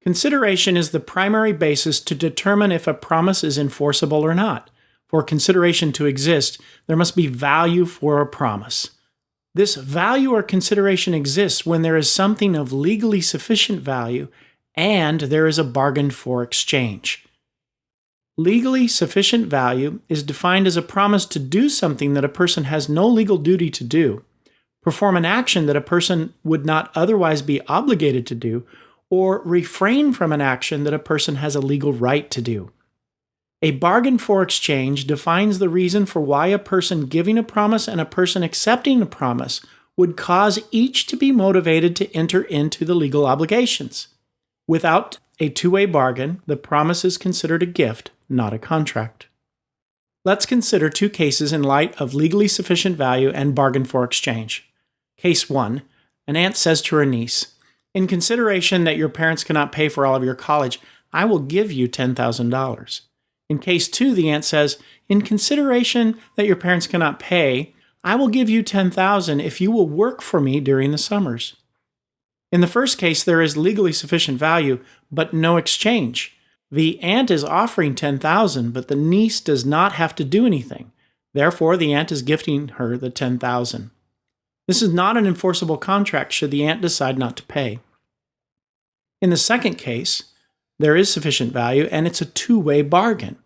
Consideration is the primary basis to determine if a promise is enforceable or not. For consideration to exist, there must be value for a promise. This value or consideration exists when there is something of legally sufficient value and there is a bargain for exchange. Legally sufficient value is defined as a promise to do something that a person has no legal duty to do, perform an action that a person would not otherwise be obligated to do, or refrain from an action that a person has a legal right to do. A bargain for exchange defines the reason for why a person giving a promise and a person accepting a promise would cause each to be motivated to enter into the legal obligations. Without a two-way bargain, the promise is considered a gift, not a contract. Let's consider two cases in light of legally sufficient value and bargain for exchange. Case 1. An aunt says to her niece, "In consideration that your parents cannot pay for all of your college, I will give you $10,000. In case 2, the aunt says, "In consideration that your parents cannot pay, I will give you $10,000 if you will work for me during the summers." In the first case, there is legally sufficient value, but no exchange. The aunt is offering $10,000, but the niece does not have to do anything. Therefore, the aunt is gifting her the $10,000. This is not an enforceable contract should the aunt decide not to pay. In the second case, there is sufficient value, and it's a two-way bargain.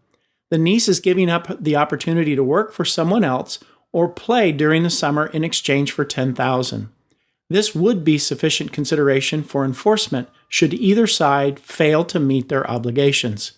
The niece is giving up the opportunity to work for someone else or play during the summer in exchange for $10,000. This would be sufficient consideration for enforcement should either side fail to meet their obligations.